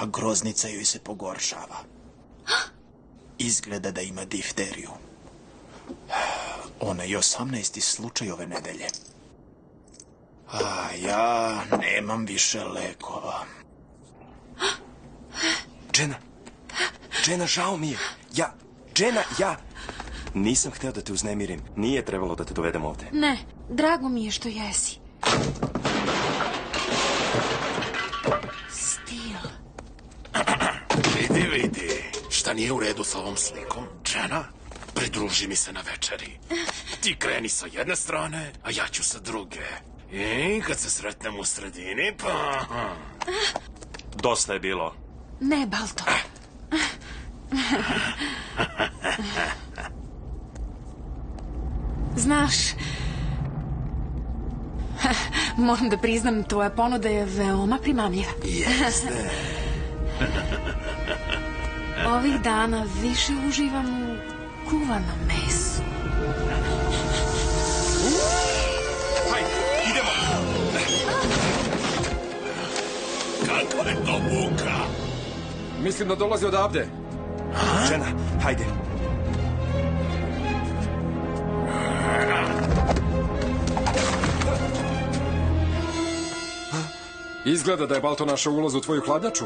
a groznica joj se pogoršava. Izgleda da ima difteriju. Ona je 18. slučaj ove nedelje. A ja nemam više lekova. Džena, žao mi je. Ja nisam hteo da te uznemirim. Nije trebalo da te dovedem ovde. Ne, drago mi je što jesi. Stil. Vidi, šta nije u redu sa ovom slikom? Džena, pridruži mi se na večeri. Ti kreni sa jedne strane, a ja ću sa druge. I kad se sretnemo u sredini, pa... Dosta je bilo. Ne, Balto. Znaš, moram da priznam, tvoja ponuda je veoma primamljiva. Jeste. Ovih dana više uživam u kuvanom mesu. Hajde, idemo. Kakva je to buka? Mislim da dolazi odavde. Džena, hajde. Izgleda da je Balto našao ulaz u tvoju hladnjaču.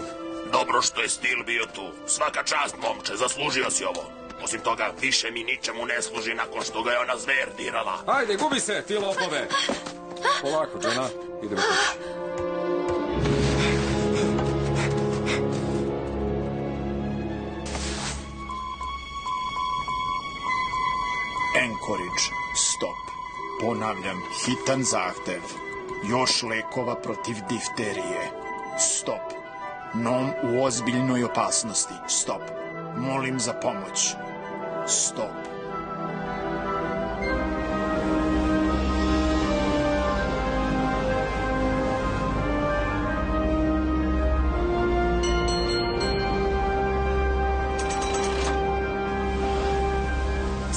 Dobro što je Stil bio tu. Svaka čast, momče, zaslužio si ovo. Osim toga, više mi ničemu ne služi nakon što ga je ona zver dirala. Ajde, gubi se, ti lopove. Polako, Džena, idemo kući. Anchorage, stop. Ponavljam, hitan zahtev. Još lekova protiv difterije. Stop. Nom u ozbiljnoj opasnosti. Stop. Molim za pomoć. Stop.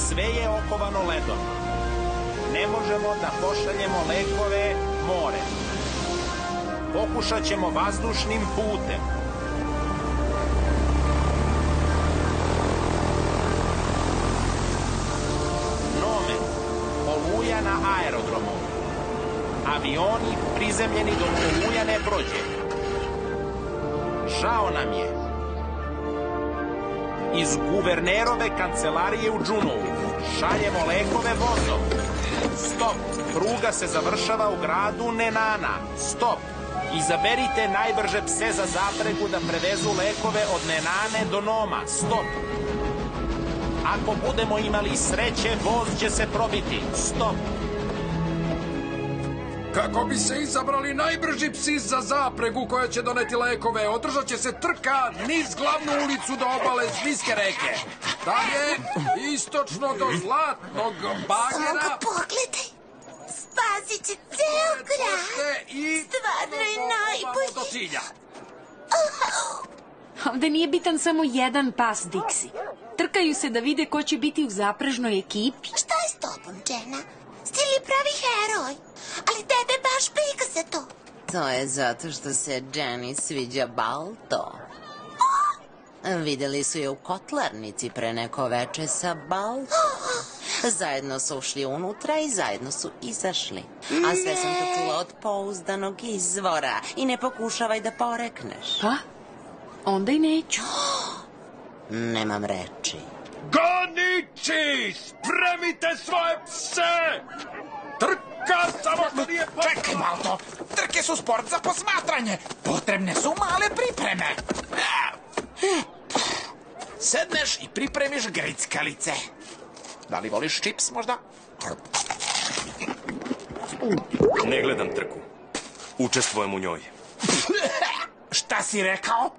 Sve je okovano ledom. Ne možemo da pošaljemo lekove morem. Pokušat ćemo vazdušnim putem. Nome, oluja na aerodromu. Avioni prizemljeni dok oluja ne prođe. Žao nam je. Iz guvernerove kancelarije u Džunovu šaljemo lekove vozom. Stop. Pruga se završava u gradu Nenana. Stop. Izaberite najbrže pse za zapregu da prevezu lekove od Nenane do Noma. Stop. Ako budemo imali sreće, voz će se probiti. Stop. Kako bi se izabrali najbrži psi za zapregu koja će doneti lekove, održat će se trka niz glavnu ulicu do obale Zmijske reke. Dalje, istočno do Zlatnog bagera. Samo pogledaj. Spasit će ceo grad. Stvarno je najbolji. Do cilja. Ovde nije bitan samo jedan pas, Dixi. Trkaju se da vide ko će biti u zaprežnoj ekipi. Šta je s tobom, Džena? Stil je pravi heroj. Ali tebe baš briga za to. To je zato što se Dženi sviđa Balto. Videli su je u kotlarnici pre neko veče sa Balto. Zajedno su ušli unutra i zajedno su izašli. A sve sam to čula od pouzdanog izvora. I ne pokušavaj da porekneš. Pa? Onda i neću. Nemam reči. Goniči! Spremite svoje pse! Trka samo što nije... Čekaj, Balto! Trke su sport za posmatranje. Potrebne su male pripreme. Sedneš i pripremiš grickalice. Da li voliš čips možda? Ne gledam trku. Učestvujem u njoj. Šta si rekao?